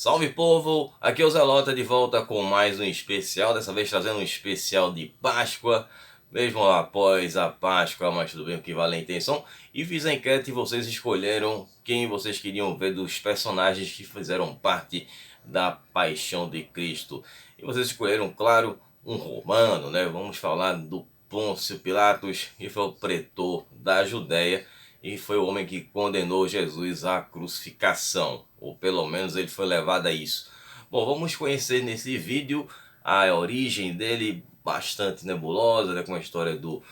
Salve povo, aqui é o Zelota de volta com mais um especial, dessa vez trazendo um especial de Páscoa, mesmo após a Páscoa, mas tudo bem, o que vale a intenção. E fiz a enquete e vocês escolheram quem vocês queriam ver dos personagens que fizeram parte da Paixão de Cristo. E vocês escolheram, claro, um romano, né? Vamos falar do Pôncio Pilatos, que foi o pretor da Judéia e foi o homem que condenou Jesus à crucificação, ou pelo menos ele foi levado a isso. Bom, vamos conhecer nesse vídeo a origem dele, bastante nebulosa, né, com a história do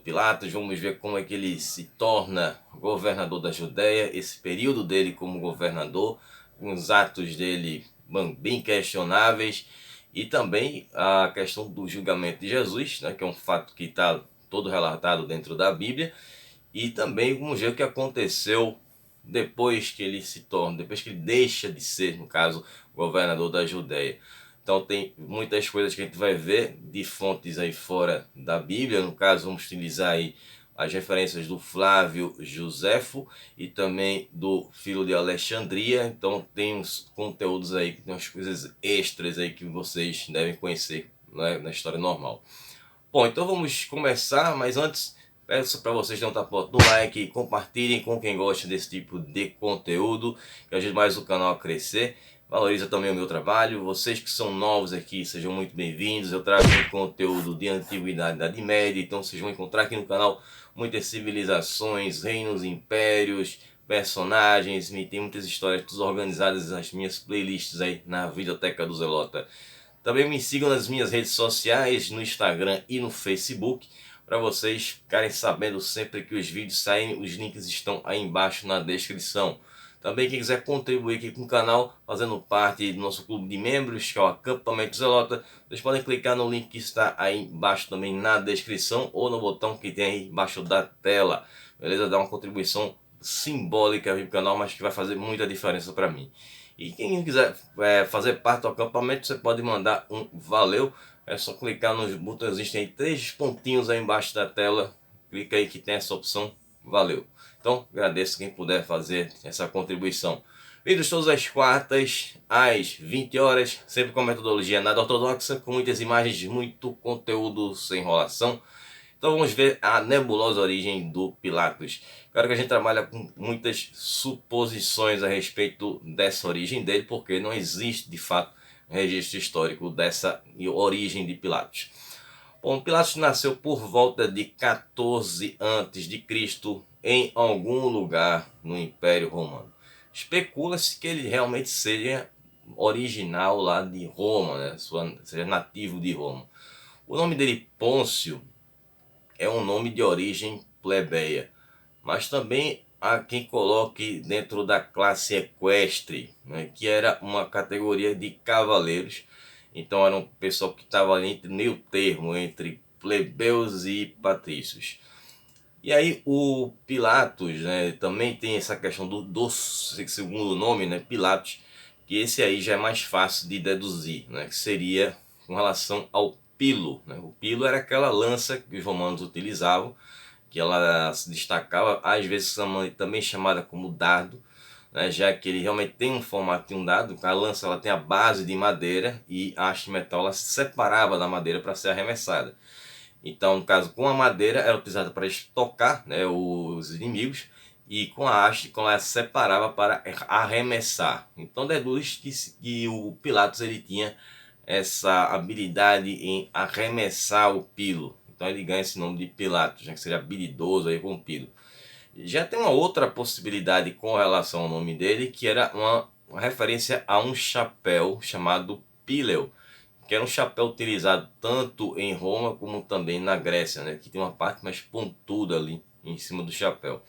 Pilatos. Vamos ver como é que ele se torna governador da Judéia, esse período dele como governador, com os atos dele bem questionáveis, e também a questão do julgamento de Jesus, né, que é um fato que está todo relatado dentro da Bíblia. E também vamos ver o que aconteceu depois que ele se torna, depois que ele deixa de ser, no caso, governador da Judéia. Então tem muitas coisas que a gente vai ver de fontes aí fora da Bíblia. No caso, vamos utilizar aí as referências do Flávio Josefo e também do Filho de Alexandria. Então tem uns conteúdos aí, tem umas coisas extras aí que vocês devem conhecer, né, na história normal. Bom, então vamos começar, mas antes peço para vocês não estar no like e compartilhem com quem gosta desse tipo de conteúdo, que ajude mais o canal a crescer. Valoriza também o meu trabalho. Vocês que são novos aqui, sejam muito bem-vindos. Eu trago muito conteúdo de antiguidade, Idade Média, então vocês vão encontrar aqui no canal muitas civilizações, reinos, impérios, personagens. Tem muitas histórias desorganizadas nas minhas playlists aí na Videoteca do Zelota. Também me sigam nas minhas redes sociais, no Instagram e no Facebook, para vocês ficarem sabendo sempre que os vídeos saem, os links estão aí embaixo na descrição. Também quem quiser contribuir aqui com o canal, fazendo parte do nosso clube de membros, que é o Acampamento Zelota, vocês podem clicar no link que está aí embaixo também na descrição, ou no botão que tem aí embaixo da tela. Beleza? Dá uma contribuição simbólica aqui para o canal, mas que vai fazer muita diferença para mim. E quem quiser fazer parte do acampamento, você pode mandar um valeu. É só clicar nos botões, tem 3 pontinhos aí embaixo da tela. Clica aí que tem essa opção, valeu. Então agradeço quem puder fazer essa contribuição. Vídeos todas as quartas, às 20 horas, sempre com metodologia nada ortodoxa, com muitas imagens, muito conteúdo sem enrolação. Então vamos ver a nebulosa origem do Pilatos. Claro que a gente trabalha com muitas suposições a respeito dessa origem dele, porque não existe de fato registro histórico dessa origem de Pilatos. Bom, Pilatos nasceu por volta de 14 a.C. em algum lugar no Império Romano. Especula-se que ele realmente seja original lá de Roma, né? Seja nativo de Roma. O nome dele, Pôncio, é um nome de origem plebeia, mas também há quem coloque dentro da classe equestre, né, que era uma categoria de cavaleiros. Então era um pessoal que estava ali entre meio termo entre plebeus e patrícios. E aí o Pilatos, né, também tem essa questão do segundo nome, né, Pilatos, que esse aí já é mais fácil de deduzir, né, que seria com relação ao pilo, né? O pilo era aquela lança que os romanos utilizavam, que ela se destacava, às vezes também chamada como dardo, né? Já que ele realmente tem um formato de um dardo. A lança ela tem a base de madeira e a haste de metal ela se separava da madeira para ser arremessada. Então, no caso, com a madeira era utilizada para estocar, né, os inimigos, e com a haste, quando ela se separava para arremessar. Então deduz que o Pilatos ele tinha essa habilidade em arremessar o pilo. Então ele ganha esse nome de Pilatos, né, que seria habilidoso aí com o pilo. Já tem uma outra possibilidade com relação ao nome dele, que era uma referência a um chapéu chamado Píleo, que era um chapéu utilizado tanto em Roma como também na Grécia, né, que tem uma parte mais pontuda ali em cima do chapéu.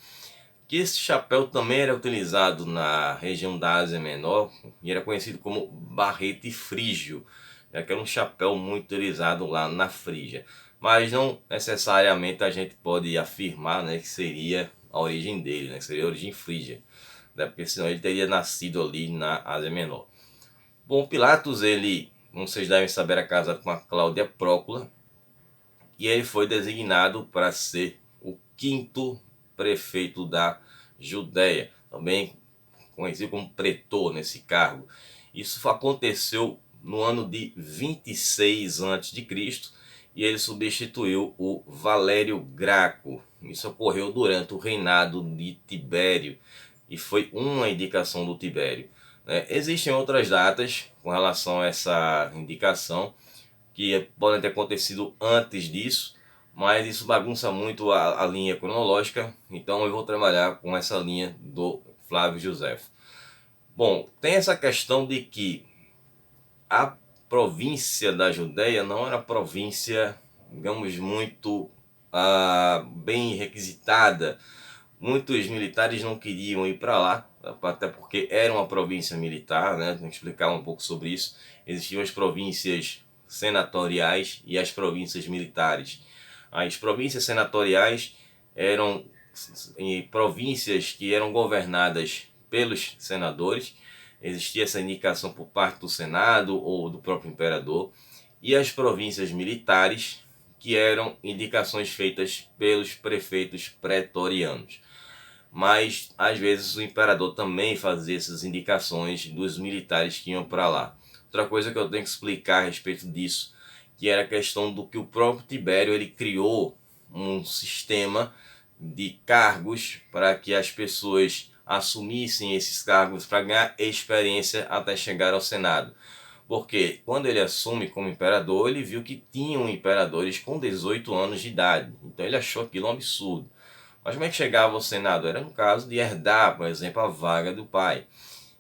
Que esse chapéu também era utilizado na região da Ásia Menor e era conhecido como barrete frígio, que era um chapéu muito utilizado lá na Frígia. Mas não necessariamente a gente pode afirmar, né, que seria a origem dele, né, que seria a origem frígia, né, porque senão ele teria nascido ali na Ásia Menor. Bom, Pilatos, ele, como vocês devem saber, era casado com a Cláudia Prócula e ele foi designado para ser o 5º prefeito da Judéia, também conhecido como pretor nesse cargo. Isso aconteceu no ano de 26 a.C. e ele substituiu o Valério Graco. Isso ocorreu durante o reinado de Tibério e foi uma indicação do Tibério. Existem outras datas com relação a essa indicação que podem ter acontecido antes disso, mas isso bagunça muito a linha cronológica, então eu vou trabalhar com essa linha do Flávio Josefo. Bom, tem essa questão de que a província da Judéia não era província, digamos, muito bem requisitada. Muitos militares não queriam ir para lá, até porque era uma província militar, né? Vou explicar um pouco sobre isso. Existiam as províncias senatoriais e as províncias militares. As províncias senatoriais eram províncias que eram governadas pelos senadores, existia essa indicação por parte do Senado ou do próprio imperador, e as províncias militares, que eram indicações feitas pelos prefeitos pretorianos. Mas às vezes o imperador também fazia essas indicações dos militares que iam para lá. Outra coisa que eu tenho que explicar a respeito disso, que era a questão do que o próprio Tibério ele criou um sistema de cargos para que as pessoas assumissem esses cargos para ganhar experiência até chegar ao Senado. Porque quando ele assume como imperador, ele viu que tinham imperadores com 18 anos de idade. Então ele achou aquilo um absurdo. Mas como é que chegava ao Senado? Era no caso de herdar, por exemplo, a vaga do pai.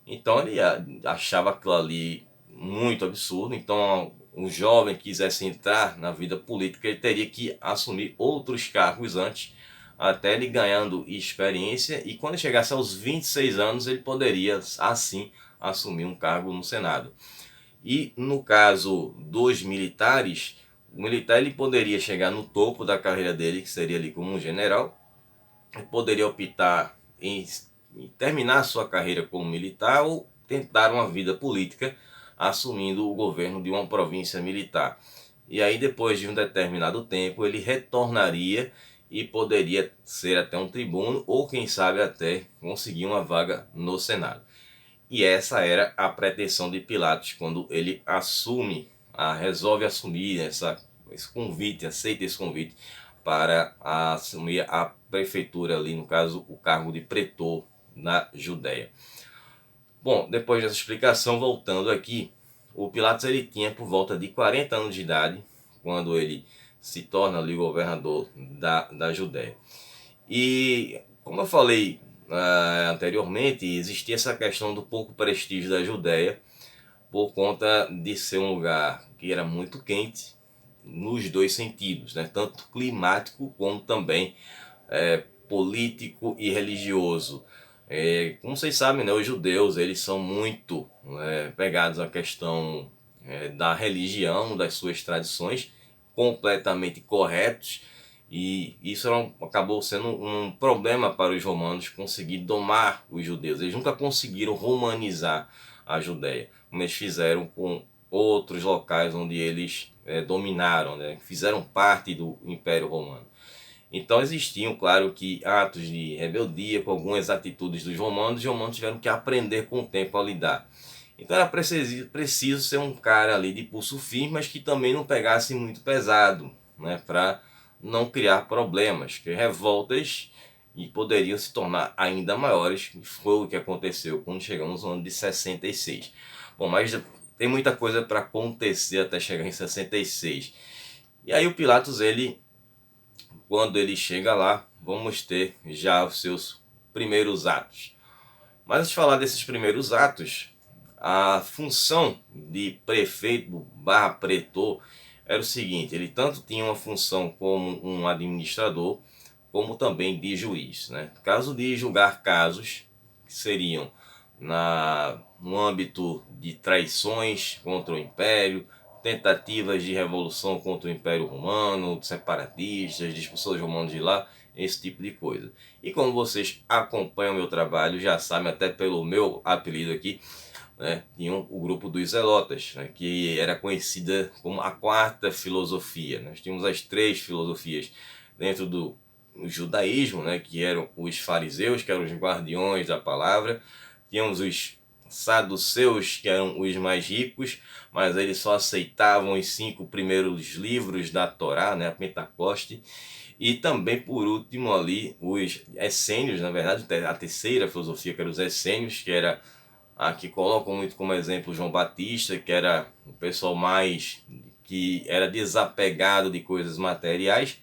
Então ele achava aquilo ali muito absurdo. Então um jovem que quisesse entrar na vida política, ele teria que assumir outros cargos antes, até ele ganhando experiência, e quando chegasse aos 26 anos ele poderia assim assumir um cargo no Senado. E no caso dos militares, o militar ele poderia chegar no topo da carreira dele, que seria ali como um general, ele poderia optar em terminar sua carreira como militar ou tentar uma vida política assumindo o governo de uma província militar. E aí depois de um determinado tempo ele retornaria e poderia ser até um tribuno ou quem sabe até conseguir uma vaga no Senado. E essa era a pretensão de Pilatos quando ele resolve assumir esse convite, aceita esse convite para assumir a prefeitura ali, no caso o cargo de pretor na Judéia. Bom, depois dessa explicação, voltando aqui, o Pilatos ele tinha por volta de 40 anos de idade quando ele se torna ali governador da Judéia. E como eu falei anteriormente, existia essa questão do pouco prestígio da Judéia por conta de ser um lugar que era muito quente nos dois sentidos, né? Tanto climático como também político e religioso. Como vocês sabem, né, os judeus eles são muito pegados à questão da religião, das suas tradições, completamente corretos, e isso acabou sendo um problema para os romanos conseguir domar os judeus. Eles nunca conseguiram romanizar a Judéia, como eles fizeram com outros locais onde eles dominaram, né, fizeram parte do Império Romano. Então existiam, claro, que atos de rebeldia com algumas atitudes dos romanos, e os romanos tiveram que aprender com o tempo a lidar. Então era preciso ser um cara ali de pulso firme, mas que também não pegasse muito pesado, né, para não criar problemas, que revoltas e poderiam se tornar ainda maiores, que foi o que aconteceu quando chegamos no ano de 66. Bom, mas tem muita coisa para acontecer até chegar em 66. E aí o Pilatos, quando ele chega lá, vamos ter já os seus primeiros atos. Mas antes de falar desses primeiros atos, a função de prefeito barra pretor era o seguinte: ele tanto tinha uma função como um administrador, como também de juiz, né? No caso de julgar casos que seriam no âmbito de traições contra o Império, tentativas de revolução contra o Império Romano, separatistas, de expulsão dos romanos de lá, esse tipo de coisa. E como vocês acompanham o meu trabalho, já sabem até pelo meu apelido aqui, né, tinha o grupo dos Zelotas, né, que era conhecida como a quarta filosofia. Nós tínhamos as três filosofias dentro do judaísmo, né, que eram os fariseus, que eram os guardiões da palavra. Tínhamos os saduceus, que eram os mais ricos, mas eles só aceitavam os 5 primeiros livros da Torá, né, a Pentecoste. E também, por último, ali, os essênios, na verdade, a terceira filosofia, que era os essênios, que era a que colocam muito como exemplo João Batista, que era o pessoal mais que era desapegado de coisas materiais,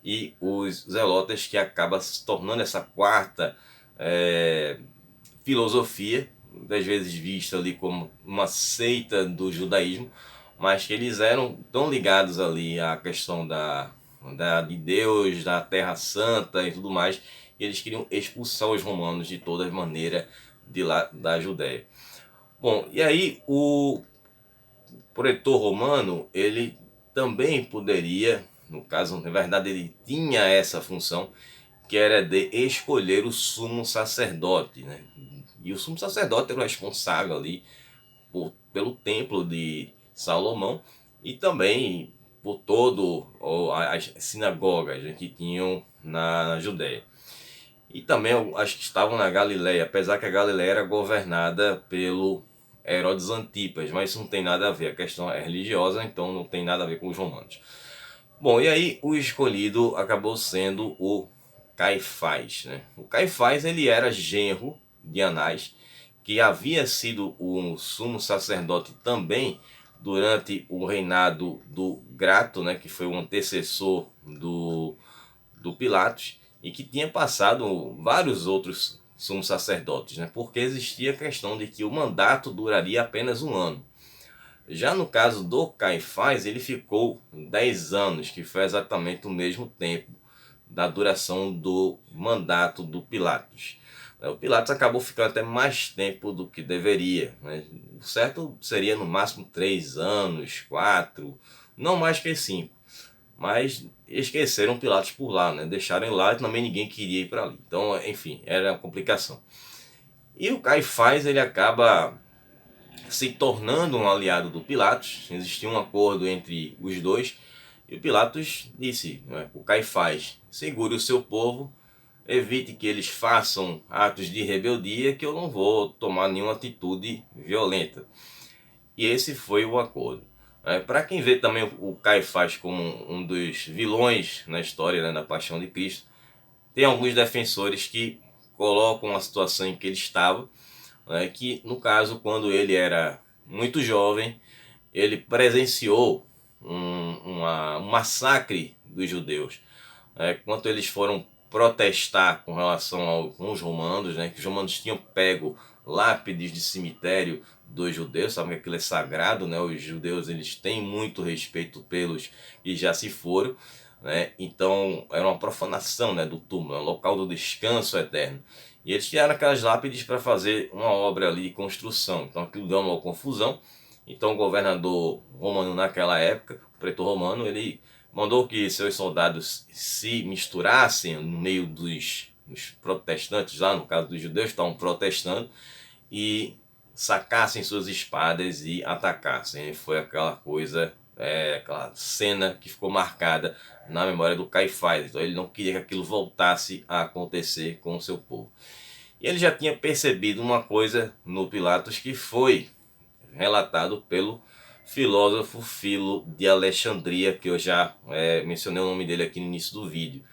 e os zelotas, que acaba se tornando essa quarta filosofia, muitas vezes vista ali como uma seita do judaísmo, mas que eles eram tão ligados ali à questão de Deus, da Terra Santa e tudo mais, e eles queriam expulsar os romanos de toda maneira de lá da Judéia. Bom, e aí o pretor romano, ele também poderia, no caso, na verdade, ele tinha essa função, que era de escolher o sumo sacerdote, né? E o sumo sacerdote era o responsável ali pelo templo de Salomão e também por todo as sinagogas que tinham na Judéia. E também as que estavam na Galileia, apesar que a Galileia era governada pelo Herodes Antipas, mas isso não tem nada a ver, a questão é religiosa, então não tem nada a ver com os romanos. Bom, e aí o escolhido acabou sendo o Caifás, né? O Caifás, ele era genro de Anás, que havia sido o sumo sacerdote também durante o reinado do Grato, né, que foi o antecessor do Pilatos, e que tinha passado vários outros sumos sacerdotes, né, porque existia a questão de que o mandato duraria apenas um ano. Já no caso do Caifás, ele ficou 10 anos, que foi exatamente o mesmo tempo da duração do mandato do Pilatos. O Pilatos acabou ficando até mais tempo do que deveria, né? O certo seria no máximo 3 anos, 4, não mais que 5. Mas esqueceram Pilatos por lá, né? Deixaram ele lá e também ninguém queria ir para ali. Então, enfim, era uma complicação. E o Caifás, ele acaba se tornando um aliado do Pilatos. Existia um acordo entre os dois. E o Pilatos disse, né, o Caifás: segure o seu povo, evite que eles façam atos de rebeldia, que eu não vou tomar nenhuma atitude violenta. E esse foi o acordo. Para quem vê também o Caifás como um dos vilões na história, né, da Paixão de Cristo, tem alguns defensores que colocam a situação em que ele estava, né, que no caso, quando ele era muito jovem, ele presenciou um massacre dos judeus. Quando eles foram protestar com relação com os romanos, né, que os romanos tinham pego lápides de cemitério dos judeus, sabem que aquilo é sagrado, né? Os judeus, eles têm muito respeito pelos que já se foram, né? Então era uma profanação, né, do túmulo, é um local do descanso eterno. E eles tiraram aquelas lápides para fazer uma obra ali de construção. Então aquilo deu uma confusão. Então o governador romano naquela época, o pretor romano, ele mandou que seus soldados se misturassem no meio dos protestantes, lá no caso dos judeus, estavam protestando, e sacassem suas espadas e atacassem. Foi aquela coisa, aquela cena que ficou marcada na memória do Caifás. Então ele não queria que aquilo voltasse a acontecer com o seu povo. E ele já tinha percebido uma coisa no Pilatos que foi relatado pelo filósofo Filo de Alexandria, que eu já mencionei o nome dele aqui no início do vídeo.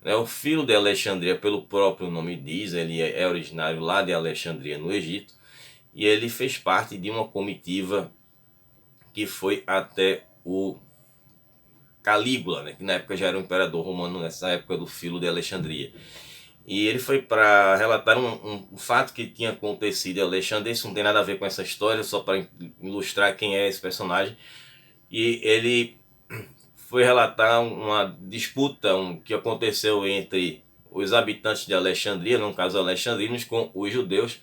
O Filo de Alexandria, pelo próprio nome diz, ele é originário lá de Alexandria, no Egito, e ele fez parte de uma comitiva que foi até o Calígula, né, que na época já era o imperador romano, nessa época do Filo de Alexandria. E ele foi para relatar um fato que tinha acontecido em Alexandria. Isso não tem nada a ver com essa história, só para ilustrar quem é esse personagem. E ele foi relatar uma disputa que aconteceu entre os habitantes de Alexandria, no caso alexandrinos, com os judeus,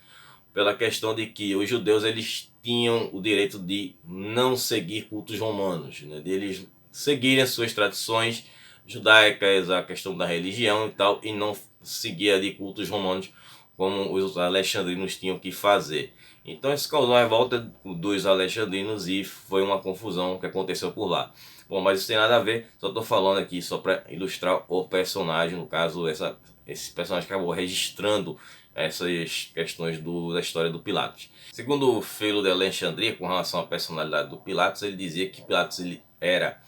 pela questão de que os judeus, eles tinham o direito de não seguir cultos romanos, né? De eles seguirem as suas tradições judaicas, a questão da religião e tal, e não seguir ali cultos romanos como os alexandrinos tinham que fazer. Então isso causou a revolta dos alexandrinos e foi uma confusão que aconteceu por lá. Bom, mas isso tem nada a ver, só estou falando aqui só para ilustrar o personagem, no caso esse personagem acabou registrando essas questões da história do Pilatos. Segundo o Felo de Alexandria, com relação à personalidade do Pilatos, ele dizia que Pilatos ele era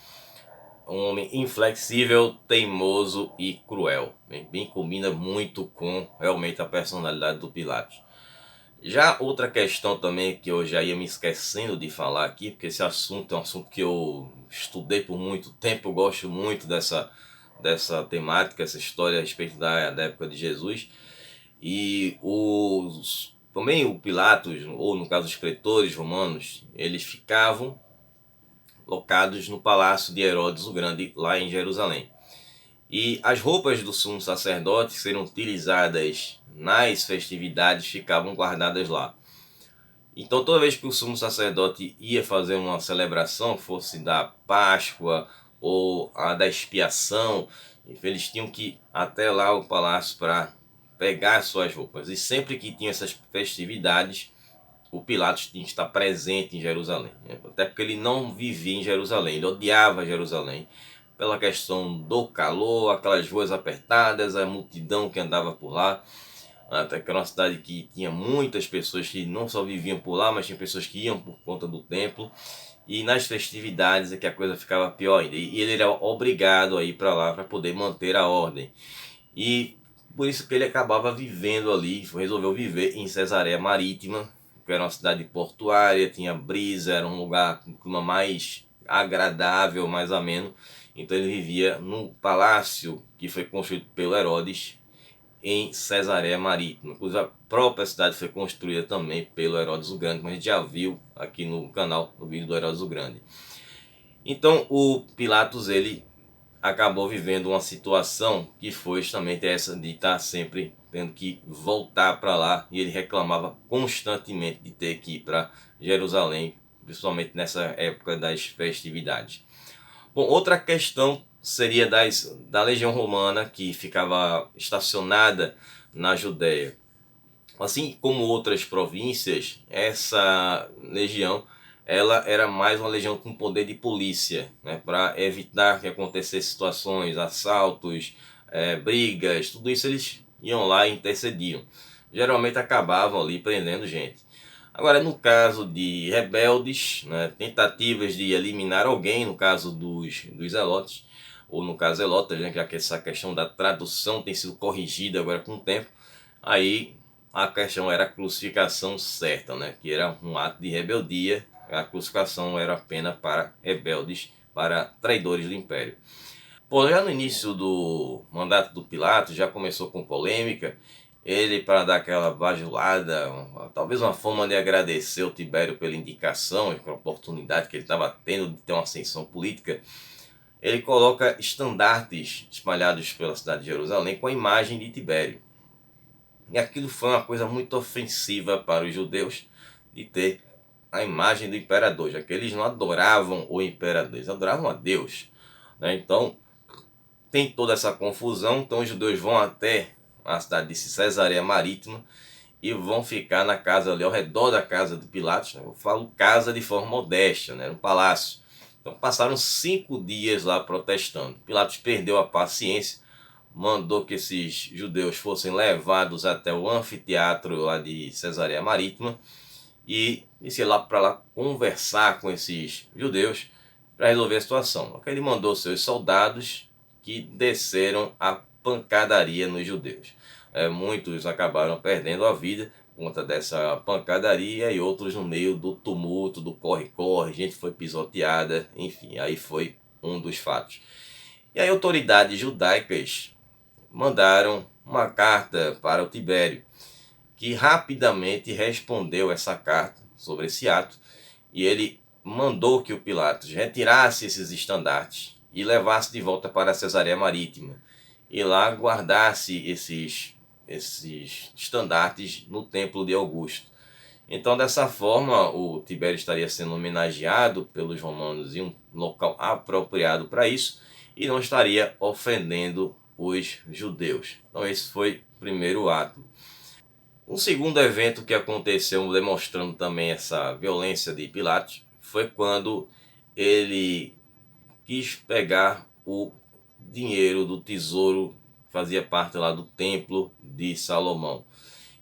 um homem inflexível, teimoso e cruel. Bem combina muito com realmente a personalidade do Pilatos. Já outra questão também que eu já ia me esquecendo de falar aqui, porque esse assunto é um assunto que eu estudei por muito tempo, eu gosto muito dessa temática, essa história a respeito da época de Jesus. E também o Pilatos, ou no caso os pretores romanos, eles ficavam locados no palácio de Herodes o Grande, lá em Jerusalém. E as roupas do sumo sacerdote que seriam utilizadas nas festividades ficavam guardadas lá. Então toda vez que o sumo sacerdote ia fazer uma celebração, fosse da Páscoa ou a da expiação, eles tinham que ir até lá ao palácio para pegar suas roupas. E sempre que tinha essas festividades, o Pilatos tinha que estar presente em Jerusalém. Até porque ele não vivia em Jerusalém, ele odiava Jerusalém pela questão do calor, aquelas ruas apertadas, a multidão que andava por lá. Até que era uma cidade que tinha muitas pessoas que não só viviam por lá, mas tinha pessoas que iam por conta do templo. E nas festividades é que a coisa ficava pior ainda. E ele era obrigado a ir para lá para poder manter a ordem. E por isso que ele acabava vivendo ali, resolveu viver em Cesareia Marítima, que era uma cidade portuária, tinha brisa, era um lugar com um clima mais agradável, mais ameno. Então ele vivia no palácio que foi construído pelo Herodes, em Cesareia Marítima. Inclusive a própria cidade foi construída também pelo Herodes o Grande, como a gente já viu aqui no canal, no vídeo do Herodes o Grande. Então o Pilatos ele acabou vivendo uma situação que foi justamente essa de estar sempre tendo que voltar para lá, e ele reclamava constantemente de ter que ir para Jerusalém, principalmente nessa época das festividades. Bom, outra questão seria da legião romana que ficava estacionada na Judéia. Assim como outras províncias, essa legião ela era mais uma legião com poder de polícia, né, para evitar que acontecessem situações, assaltos, brigas, tudo isso eles iam lá e intercediam. Geralmente acabavam ali prendendo gente. Agora, no caso de rebeldes, né, tentativas de eliminar alguém, no caso dos zelotes, ou no caso zelotas, né, já que essa questão da tradução tem sido corrigida agora com o tempo, aí a questão era a crucificação certa, né, que era um ato de rebeldia, a crucificação era a pena para rebeldes, para traidores do império. Pô, já no início do mandato do Pilatos, já começou com polêmica. Ele, para dar aquela bajulada, talvez uma forma de agradecer o Tibério pela indicação e pela oportunidade que ele estava tendo de ter uma ascensão política, ele coloca estandartes espalhados pela cidade de Jerusalém com a imagem de Tibério. E aquilo foi uma coisa muito ofensiva para os judeus, de ter a imagem do imperador, já que eles não adoravam o imperador, eles adoravam a Deus, né? Então tem toda essa confusão. Então os judeus vão até a cidade de Cesareia Marítima e vão ficar na casa ali ao redor da casa de Pilatos, né? Eu falo casa de forma modesta, né? Um palácio. Então passaram 5 dias lá protestando. Pilatos perdeu a paciência, mandou que esses judeus fossem levados até o anfiteatro lá de Cesareia Marítima e disse lá para lá conversar com esses judeus para resolver a situação. Ele mandou seus soldados que desceram a pancadaria nos judeus. Muitos acabaram perdendo a vida por conta dessa pancadaria, e outros no meio do tumulto, do corre-corre, gente foi pisoteada, enfim, aí foi um dos fatos. E aí autoridades judaicas mandaram uma carta para o Tibério, que rapidamente respondeu essa carta sobre esse ato, e ele mandou que o Pilatos retirasse esses estandartes e levasse de volta para a Cesareia Marítima, e lá guardasse esses estandartes no templo de Augusto. Então, dessa forma, o Tibério estaria sendo homenageado pelos romanos em um local apropriado para isso, e não estaria ofendendo os judeus. Então esse foi o primeiro ato. Um segundo evento que aconteceu, demonstrando também essa violência de Pilatos, foi quando ele quis pegar o dinheiro do tesouro que fazia parte lá do templo de Salomão.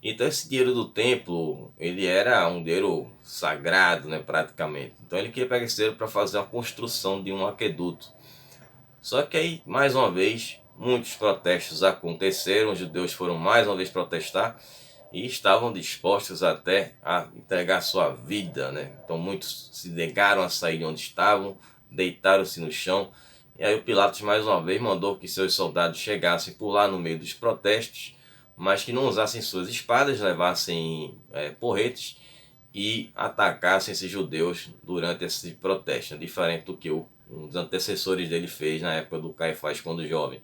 Então esse dinheiro do templo, ele era um dinheiro sagrado, né, praticamente. Então ele queria pegar esse dinheiro para fazer a construção de um aqueduto. Só que aí, mais uma vez, muitos protestos aconteceram, os judeus foram mais uma vez protestar e estavam dispostos até a entregar sua vida, né? Então muitos se negaram a sair de onde estavam, deitaram-se no chão. E aí o Pilatos mais uma vez mandou que seus soldados chegassem por lá no meio dos protestos, mas que não usassem suas espadas, levassem porretes e atacassem esses judeus durante esse protesto, diferente do que um dos antecessores dele fez na época do Caifás quando jovem.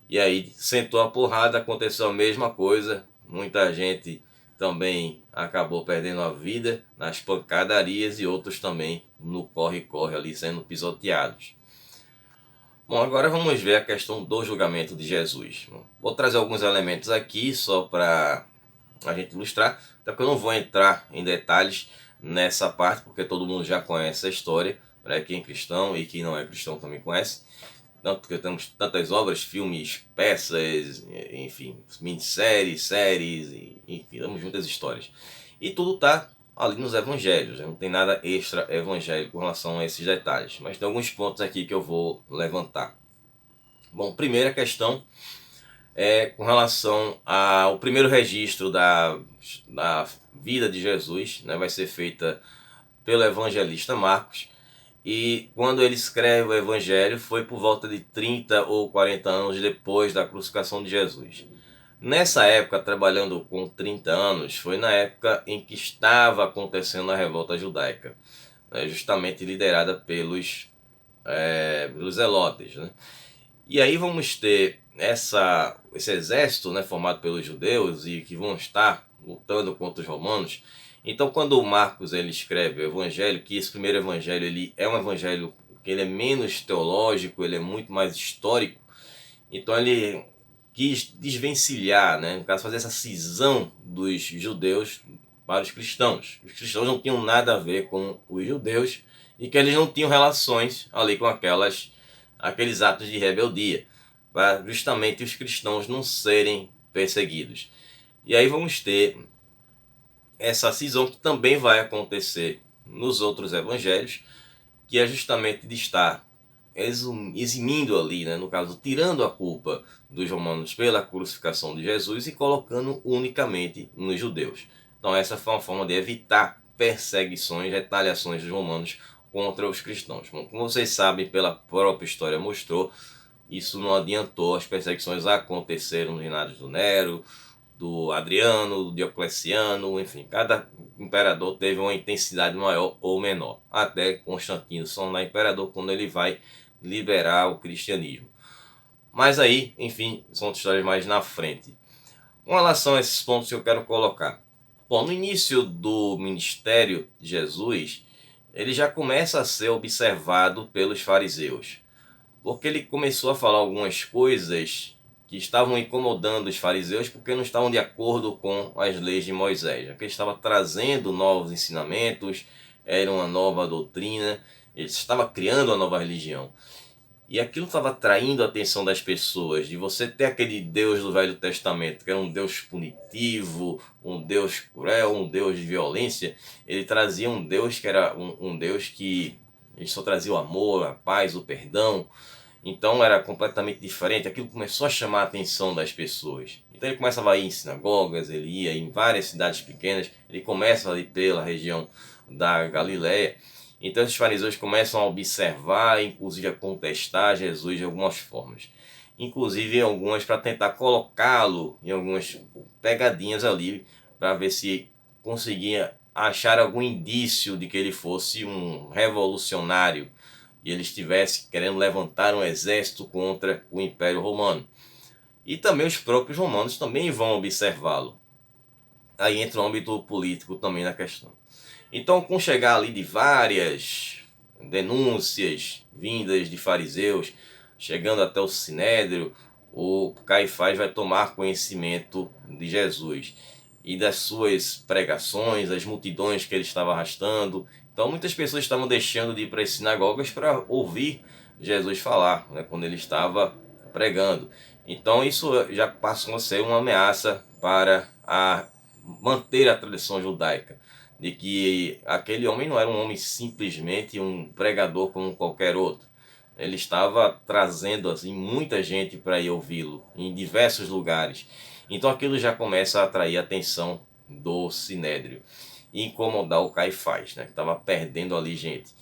E aí sentou a porrada, aconteceu a mesma coisa, muita gente também acabou perdendo a vida nas pancadarias e outros também no corre-corre ali sendo pisoteados. Bom, agora vamos ver a questão do julgamento de Jesus. Vou trazer alguns elementos aqui só para a gente ilustrar, até porque eu não vou entrar em detalhes nessa parte, porque todo mundo já conhece a história, né? Quem é cristão e quem não é cristão também conhece, tanto porque temos tantas obras, filmes, peças, enfim, minisséries, séries, enfim, temos muitas histórias. E tudo está ali nos evangelhos, não tem nada extra evangélico com relação a esses detalhes, mas tem alguns pontos aqui que eu vou levantar. Bom, primeira questão com relação ao primeiro registro da vida de Jesus, né, vai ser feita pelo evangelista Marcos, e quando ele escreve o evangelho foi por volta de 30 ou 40 anos depois da crucificação de Jesus. Nessa época, trabalhando com 30 anos, foi na época em que estava acontecendo a revolta judaica, né, justamente liderada pelos zelotes, né? E aí vamos ter esse exército, né, formado pelos judeus e que vão estar lutando contra os romanos. Então quando o Marcos ele escreve o evangelho, que esse primeiro evangelho ele é um evangelho que ele é menos teológico, ele é muito mais histórico, então ele quis desvencilhar, né, no caso fazer essa cisão dos judeus para os cristãos. Os cristãos não tinham nada a ver com os judeus e que eles não tinham relações ali com aqueles atos de rebeldia, para justamente os cristãos não serem perseguidos. E aí vamos ter essa cisão que também vai acontecer nos outros evangelhos, que é justamente de estar eximindo ali, né, no caso, tirando a culpa dos romanos pela crucificação de Jesus e colocando unicamente nos judeus. Então essa foi uma forma de evitar perseguições, retaliações dos romanos contra os cristãos. Bom, como vocês sabem, pela própria história mostrou, isso não adiantou, as perseguições aconteceram no reinado do Nero, do Adriano, do Diocleciano, enfim, cada imperador teve uma intensidade maior ou menor, até Constantino só não é imperador quando ele vai liberar o cristianismo. Mas aí, enfim, são histórias mais na frente. Com relação a esses pontos que eu quero colocar. Bom, no início do ministério de Jesus, ele já começa a ser observado pelos fariseus, porque ele começou a falar algumas coisas que estavam incomodando os fariseus porque não estavam de acordo com as leis de Moisés, já que ele estava trazendo novos ensinamentos, era uma nova doutrina, ele estava criando uma nova religião. E aquilo estava atraindo a atenção das pessoas, de você ter aquele Deus do Velho Testamento, que era um Deus punitivo, um Deus cruel, um Deus de violência. Ele trazia um Deus que era um Deus que ele só trazia o amor, a paz, o perdão. Então era completamente diferente, aquilo começou a chamar a atenção das pessoas. Então ele começava a ir em sinagogas, ele ia em várias cidades pequenas, ele começa ali pela região da Galileia. Então esses fariseus começam a observar, inclusive a contestar Jesus de algumas formas. Inclusive algumas para tentar colocá-lo em algumas pegadinhas ali, para ver se conseguia achar algum indício de que ele fosse um revolucionário e ele estivesse querendo levantar um exército contra o Império Romano. E também os próprios romanos também vão observá-lo. Aí entra o âmbito político também na questão. Então, com chegar ali de várias denúncias vindas de fariseus, chegando até o Sinédrio, o Caifás vai tomar conhecimento de Jesus e das suas pregações, as multidões que ele estava arrastando. Então muitas pessoas estavam deixando de ir para as sinagogas para ouvir Jesus falar, né, quando ele estava pregando. Então isso já passou a ser uma ameaça para manter a tradição judaica, de que aquele homem não era um homem simplesmente um pregador como qualquer outro. Ele estava trazendo assim muita gente para ir ouvi-lo em diversos lugares. Então aquilo já começa a atrair a atenção do Sinédrio e incomodar o Caifás, né, que estava perdendo ali gente.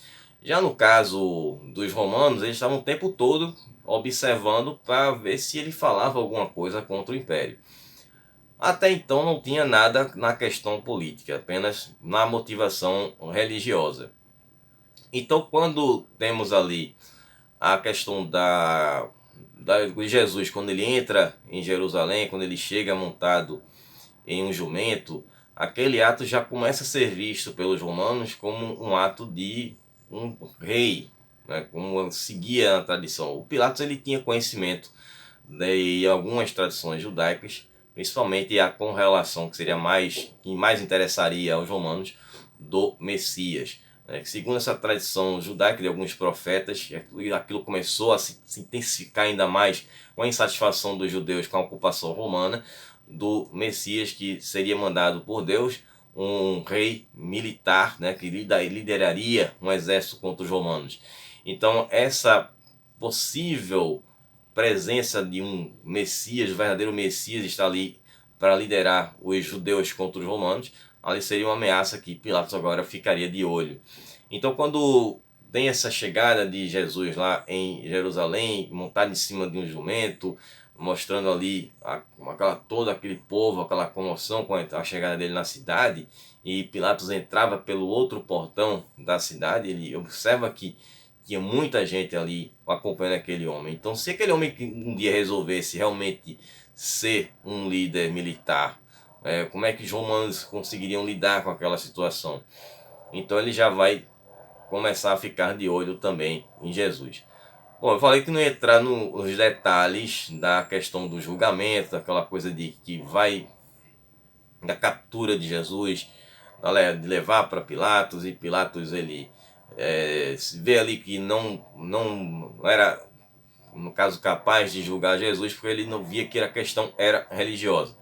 Já no caso dos romanos, eles estavam o tempo todo observando para ver se ele falava alguma coisa contra o império. Até então não tinha nada na questão política, apenas na motivação religiosa. Então quando temos ali a questão de Jesus, quando ele entra em Jerusalém, quando ele chega montado em um jumento, aquele ato já começa a ser visto pelos romanos como um ato de um rei, né, como seguia a tradição. O Pilatos ele tinha conhecimento de algumas tradições judaicas, principalmente a com relação que mais interessaria aos romanos, do Messias. Segundo essa tradição judaica de alguns profetas, aquilo começou a se intensificar ainda mais com a insatisfação dos judeus com a ocupação romana, do Messias que seria mandado por Deus, um rei militar, né, que lideraria um exército contra os romanos. Então essa possível presença de um Messias, o verdadeiro Messias está ali para liderar os judeus contra os romanos, ali seria uma ameaça que Pilatos agora ficaria de olho. Então quando tem essa chegada de Jesus lá em Jerusalém, montado em cima de um jumento, mostrando ali todo aquele povo, aquela comoção com a chegada dele na cidade, e Pilatos entrava pelo outro portão da cidade, ele observa que tinha muita gente ali acompanhando aquele homem. Então se aquele homem um dia resolvesse realmente ser um líder militar, como é que os romanos conseguiriam lidar com aquela situação? Então ele já vai começar a ficar de olho também em Jesus. Bom, eu falei que não ia entrar nos detalhes da questão do julgamento, daquela coisa de que vai da captura de Jesus, de levar para Pilatos, e Pilatos ele vê ali que não era, no caso, capaz de julgar Jesus, porque ele não via que a questão era religiosa,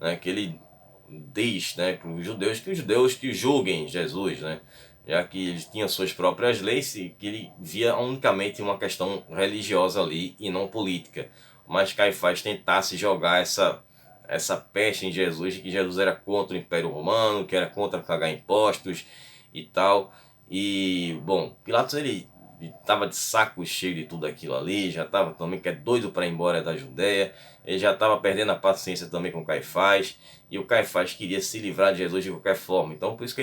né? Que ele diz, né, para os judeus que julguem Jesus, né? Já que eles tinham suas próprias leis e que ele via unicamente uma questão religiosa ali e não política. Mas Caifás tentasse jogar essa peste em Jesus, de que Jesus era contra o Império Romano, que era contra pagar impostos e tal. E, bom, Pilatos ele estava de saco cheio de tudo aquilo ali, já estava também que é doido para ir embora da Judéia, ele já estava perdendo a paciência também com Caifás, e o Caifás queria se livrar de Jesus de qualquer forma. Então por isso que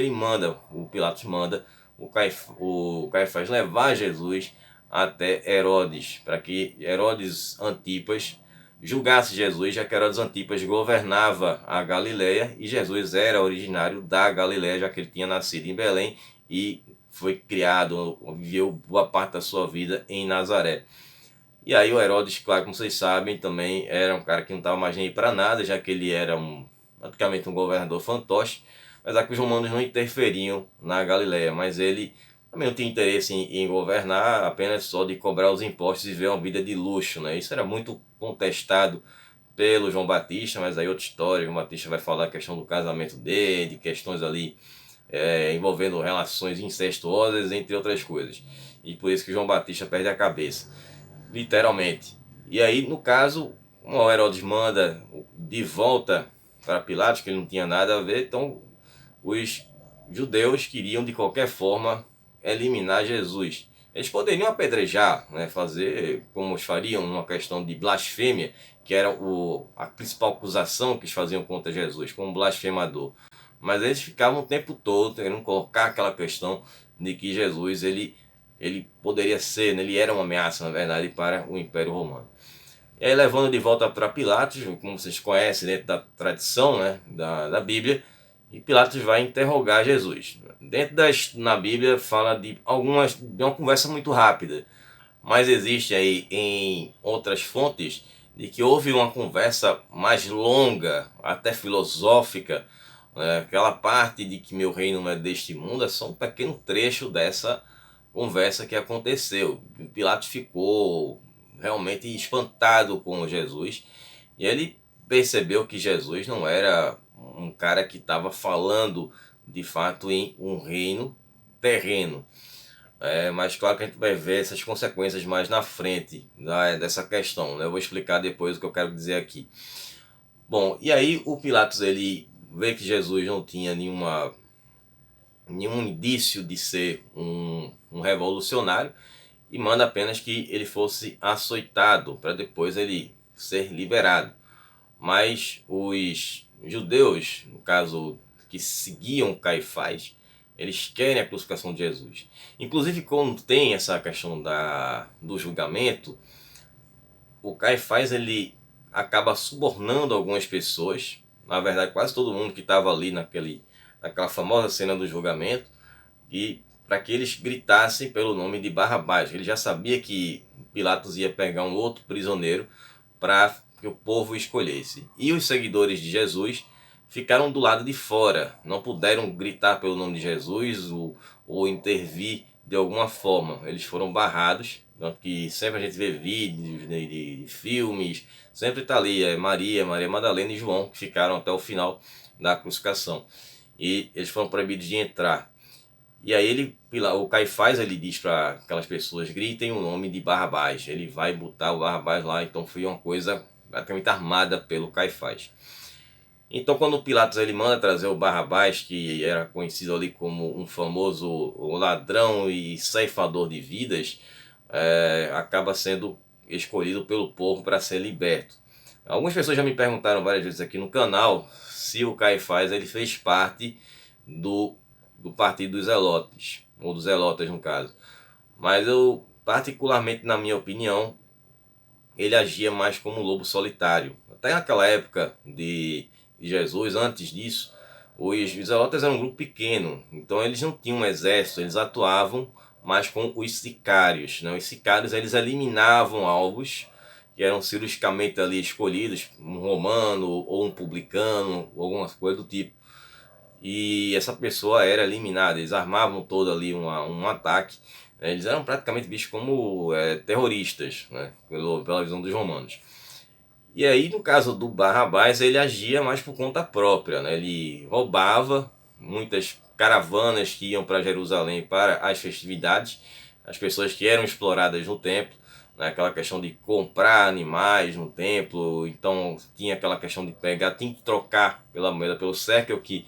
o Pilatos manda o Caifás levar Jesus até Herodes, para que Herodes Antipas julgasse Jesus, já que Herodes Antipas governava a Galileia e Jesus era originário da Galileia, já que ele tinha nascido em Belém e foi criado, viveu boa parte da sua vida em Nazaré. E aí o Herodes, claro, como vocês sabem, também era um cara que não estava mais nem aí para nada, já que ele era praticamente um governador fantoche, mas é que os romanos não interferiam na Galileia, mas ele também não tinha interesse em governar, apenas só de cobrar os impostos e viver uma vida de luxo, né? Isso era muito contestado pelo João Batista, mas aí outra história, João Batista vai falar a questão do casamento dele, questões ali envolvendo relações incestuosas, entre outras coisas. E por isso que João Batista perde a cabeça, literalmente. E aí, no caso, o Herodes manda de volta para Pilatos, que ele não tinha nada a ver, então os judeus queriam de qualquer forma eliminar Jesus. Eles poderiam apedrejar, né, fazer como eles fariam numa questão de blasfêmia, que era a principal acusação que eles faziam contra Jesus, como blasfemador. Mas eles ficavam o tempo todo querendo colocar aquela questão de que Jesus ele poderia ser, né, ele era uma ameaça, na verdade, para o Império Romano. E aí, levando de volta para Pilatos, como vocês conhecem dentro da tradição, né, da Bíblia, e Pilatos vai interrogar Jesus. Na Bíblia fala de uma conversa muito rápida, mas existe aí em outras fontes de que houve uma conversa mais longa, até filosófica, né? Aquela parte de que meu reino não é deste mundo é só um pequeno trecho dessa conversa que aconteceu. Pilatos ficou realmente espantado com Jesus e ele percebeu que Jesus não era um cara que estava falando de fato em um reino terreno. Mas claro que a gente vai ver essas consequências mais na frente dessa questão, né? Eu vou explicar depois o que eu quero dizer aqui. Bom, e aí o Pilatos ele vê que Jesus não tinha nenhum indício de ser um revolucionário e manda apenas que ele fosse açoitado para depois ele ser liberado. Mas os judeus, no caso que seguiam Caifás, eles querem a crucificação de Jesus. Inclusive, quando tem essa questão do julgamento, o Caifás ele acaba subornando algumas pessoas, na verdade quase todo mundo que estava ali naquela famosa cena do julgamento, e para que eles gritassem pelo nome de Barrabás. Ele já sabia que Pilatos ia pegar um outro prisioneiro para que o povo escolhesse. E os seguidores de Jesus ficaram do lado de fora, não puderam gritar pelo nome de Jesus ou intervir de alguma forma. Eles foram barrados, tanto que sempre a gente vê vídeos de filmes, sempre está ali Maria Madalena e João, que ficaram até o final da crucificação. E eles foram proibidos de entrar. E aí o Caifás ele diz para aquelas pessoas, gritem o nome de Barrabás. Ele vai botar o Barrabás lá, então foi uma coisa praticamente armada pelo Caifás. Então quando o Pilatos ele manda trazer o Barrabás, que era conhecido ali como um famoso ladrão e ceifador de vidas, acaba sendo escolhido pelo povo para ser liberto. Algumas pessoas já me perguntaram várias vezes aqui no canal se o Caifás ele fez parte do partido dos Zelotes, ou dos Zelotas no caso. Mas eu, particularmente na minha opinião, ele agia mais como um lobo solitário. Até naquela época de Jesus, antes disso, os Zelotas eram um grupo pequeno, então eles não tinham um exército, eles atuavam mais com os sicários. Né? Os sicários eles eliminavam alvos que eram cirurgicamente ali escolhidos, um romano ou um publicano, ou alguma coisa do tipo. E essa pessoa era eliminada, eles armavam todo ali um ataque, né? Eles eram praticamente vistos como terroristas, né? Pela visão dos romanos. E aí no caso do Barrabás ele agia mais por conta própria, né? Ele roubava muitas caravanas que iam para Jerusalém para as festividades, as pessoas que eram exploradas no templo, né? Aquela questão de comprar animais no templo, então tinha aquela questão de pegar, tinha que trocar pela moeda, pelo séquel, que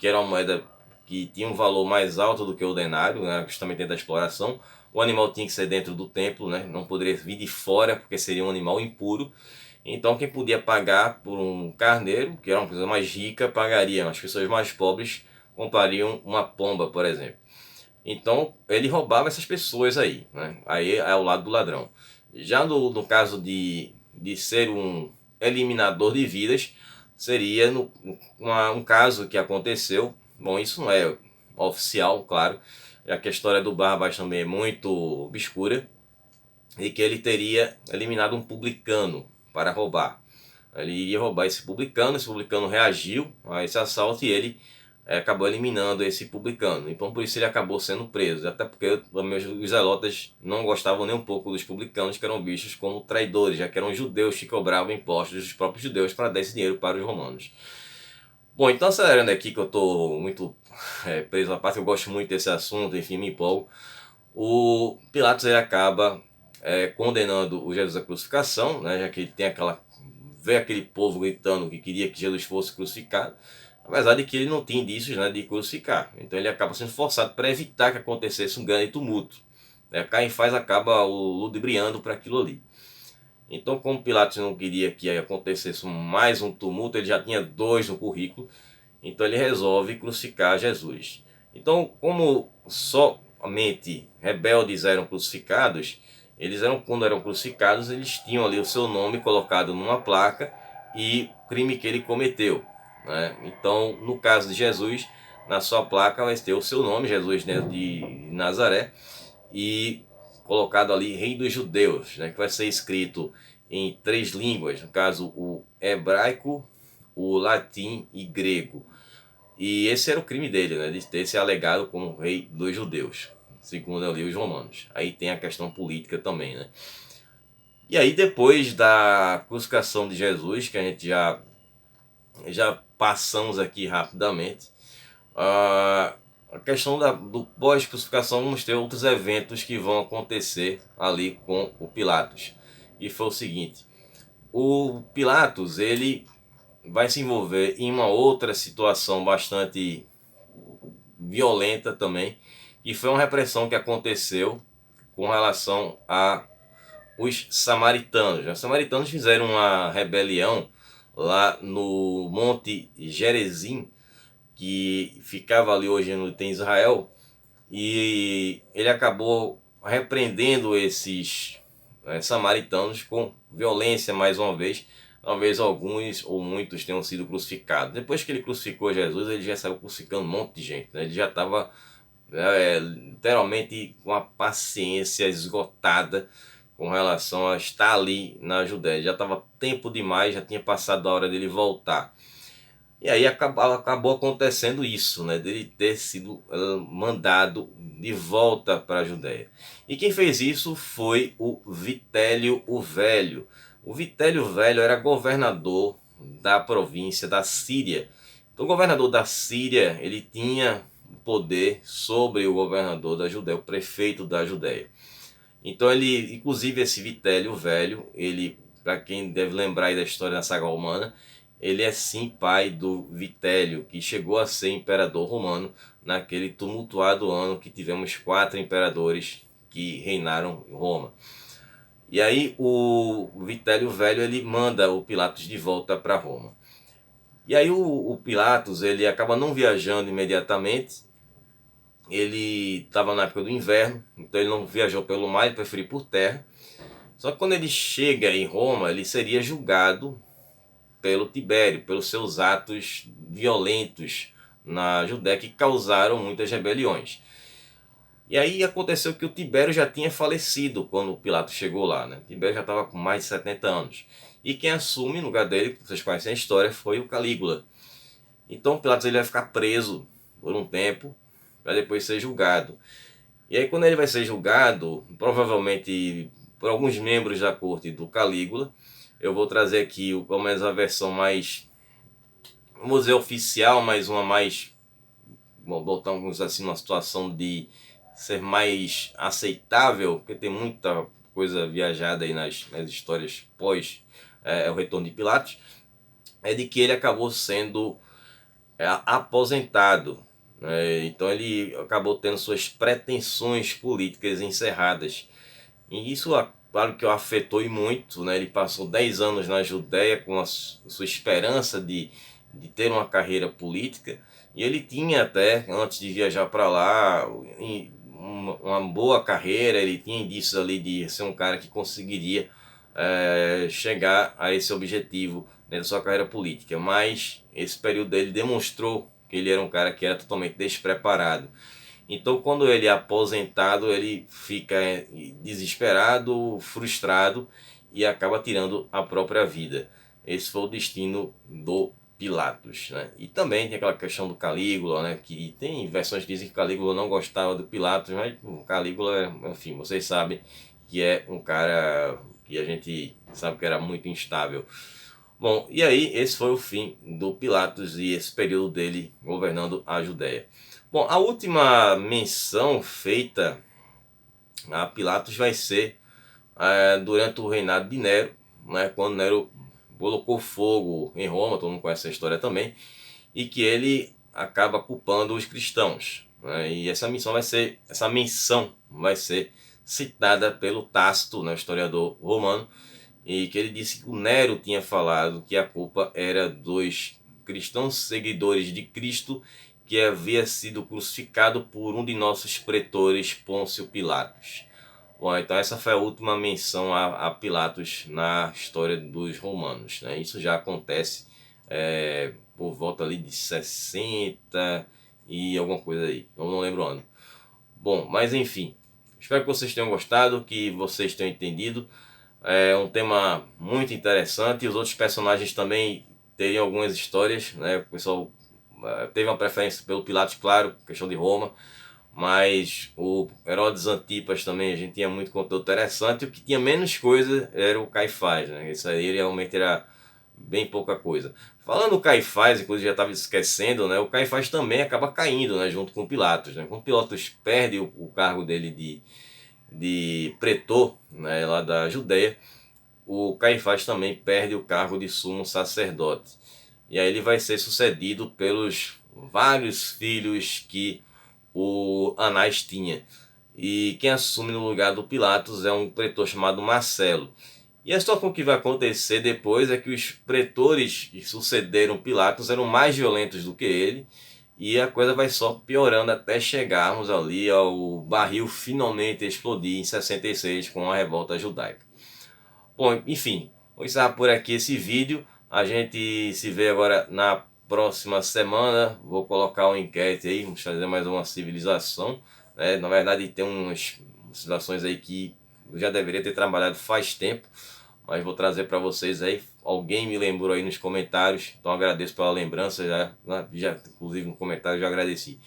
era uma moeda que tinha um valor mais alto do que o denário, né, justamente dentro da exploração. O animal tinha que ser dentro do templo, né, não poderia vir de fora, porque seria um animal impuro. Então quem podia pagar por um carneiro, que era uma coisa mais rica, pagaria. As pessoas mais pobres comprariam uma pomba, por exemplo. Então ele roubava essas pessoas aí, né? Aí é o lado do ladrão. Já no caso de ser um eliminador de vidas, seria um caso que aconteceu. Bom, isso não é oficial, claro, já que a história do Barrabás também é muito obscura, e que ele teria eliminado um publicano para roubar. Ele iria roubar esse publicano reagiu a esse assalto e ele acabou eliminando esse publicano. Então por isso ele acabou sendo preso, até porque os zelotas não gostavam nem um pouco dos publicanos, que eram vistos como traidores, já que eram judeus que cobravam impostos dos próprios judeus para dar esse dinheiro para os romanos. Bom, então acelerando aqui, que eu estou muito preso à parte, eu gosto muito desse assunto, enfim, me empolgo. O Pilatos ele acaba condenando o Jesus à crucificação, né, já que ele tem vê aquele povo gritando que queria que Jesus fosse crucificado, apesar de que ele não tinha indícios, né, de crucificar. Então ele acaba sendo forçado para evitar que acontecesse um grande tumulto. Caifás acaba o ludibriando para aquilo ali. Então, como Pilatos não queria que acontecesse mais um tumulto, ele já tinha dois no currículo, então ele resolve crucificar Jesus. Então, como somente rebeldes eram crucificados, quando eram crucificados, eles tinham ali o seu nome colocado numa placa e o crime que ele cometeu, né? Então, no caso de Jesus, na sua placa vai ter o seu nome, Jesus, né, de Nazaré, e colocado ali Rei dos Judeus, né, que vai ser escrito em 3 línguas, no caso o hebraico, o latim e grego. E esse era o crime dele, né, de ter se alegado como Rei dos Judeus, segundo ali os romanos. Aí tem a questão política também, né? E aí depois da crucificação de Jesus, que a gente já já passamos aqui rapidamente. A questão do pós-crucificação, vamos ter outros eventos que vão acontecer ali com o Pilatos. E foi o seguinte: o Pilatos, ele vai se envolver em uma outra situação bastante violenta também, e foi uma repressão que aconteceu com relação a os samaritanos. Os samaritanos fizeram uma rebelião lá no Monte Gerizim, que ficava ali hoje em Israel, e ele acabou repreendendo esses samaritanos com violência mais uma vez. Talvez alguns ou muitos tenham sido crucificados. Depois que ele crucificou Jesus, ele já saiu crucificando um monte de gente, né? Ele já estava literalmente com a paciência esgotada com relação a estar ali na Judéia. Já estava tempo demais, já tinha passado a hora dele voltar. E aí acabou acontecendo isso, né, dele ter sido mandado de volta para a Judéia. E quem fez isso foi o Vitélio o Velho. O Vitélio Velho era governador da província da Síria. Então, o governador da Síria, ele tinha poder sobre o governador da Judéia, o prefeito da Judéia. Então ele, inclusive esse Vitélio Velho, ele, para quem deve lembrar aí da história da saga romana, ele é sim pai do Vitélio, que chegou a ser imperador romano naquele tumultuado ano que tivemos 4 imperadores que reinaram em Roma. E aí o Vitélio Velho, ele manda o Pilatos de volta para Roma. E aí o Pilatos, ele acaba não viajando imediatamente. Ele estava na época do inverno, então ele não viajou pelo mar, ele preferiu por terra. Só que quando ele chega em Roma, ele seria julgado pelo Tibério, pelos seus atos violentos na Judéia que causaram muitas rebeliões. E aí aconteceu que o Tibério já tinha falecido quando o Pilatos chegou lá, né? O Tibério já estava com mais de 70 anos. E quem assume no lugar dele, vocês conhecem a história, foi o Calígula. Então o Pilatos ele vai ficar preso por um tempo para depois ser julgado. E aí quando ele vai ser julgado, provavelmente por alguns membros da corte do Calígula, eu vou trazer aqui pelo menos a versão mais, vamos dizer, oficial, mas uma mais, botamos assim, numa situação de ser mais aceitável, porque tem muita coisa viajada aí nas histórias pós o retorno de Pilatos, é de que ele acabou sendo aposentado. Então ele acabou tendo suas pretensões políticas encerradas. E isso, claro que o afetou e muito, né? Ele passou 10 anos na Judéia com a sua esperança de ter uma carreira política. E ele tinha até, antes de viajar para lá, uma boa carreira. Ele tinha indícios ali de ser um cara que conseguiria chegar a esse objetivo, né, da sua carreira política. Mas esse período dele demonstrou que ele era um cara que era totalmente despreparado. Então, quando ele é aposentado, ele fica desesperado, frustrado e acaba tirando a própria vida. Esse foi o destino do Pilatos, né? E também tem aquela questão do Calígula, né? Que tem versões que dizem que Calígula não gostava do Pilatos, mas o Calígula, enfim, vocês sabem que é um cara que a gente sabe que era muito instável. Bom, e aí esse foi o fim do Pilatos e esse período dele governando a Judéia. Bom, a última menção feita a Pilatos vai ser durante o reinado de Nero, né, quando Nero colocou fogo em Roma, todo mundo conhece essa história também, e que ele acaba culpando os cristãos, né, e essa menção vai ser citada pelo Tácito, né, historiador romano, e que ele disse que o Nero tinha falado que a culpa era dos cristãos seguidores de Cristo, que havia sido crucificado por um de nossos pretores, Pôncio Pilatos. Bom, então essa foi a última menção a Pilatos na história dos romanos, né? Isso já acontece por volta ali de 60 e alguma coisa aí, eu não lembro o ano. Bom, mas enfim, espero que vocês tenham gostado, que vocês tenham entendido. É um tema muito interessante e os outros personagens também teriam algumas histórias, né? O pessoal teve uma preferência pelo Pilatos, claro, questão de Roma, mas o Herodes Antipas também a gente tinha muito conteúdo interessante. O que tinha menos coisa era o Caifás, né? Isso aí realmente era bem pouca coisa. Falando no Caifás, inclusive já estava esquecendo, né? O Caifás também acaba caindo, né? Junto com Pilatos, né? Quando Pilatos perde o cargo dele de pretor, né? Lá da Judeia, o Caifás também perde o cargo de sumo sacerdote. E aí ele vai ser sucedido pelos vários filhos que o Anás tinha. E quem assume no lugar do Pilatos é um pretor chamado Marcelo. E a situação que vai acontecer depois é que os pretores que sucederam Pilatos eram mais violentos do que ele, e a coisa vai só piorando até chegarmos ali ao barril finalmente explodir em 66 com a revolta judaica. Bom, enfim, vou encerrar por aqui esse vídeo. A gente se vê agora na próxima semana. Vou colocar uma enquete aí, vamos fazer mais uma civilização, né? Na verdade tem umas civilizações aí que eu já deveria ter trabalhado faz tempo, mas vou trazer para vocês aí. Alguém me lembrou aí nos comentários, então agradeço pela lembrança, já inclusive no comentário já agradeci.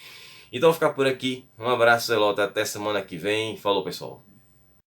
Então vou ficar por aqui, um abraço, Zelota, até semana que vem, falou pessoal.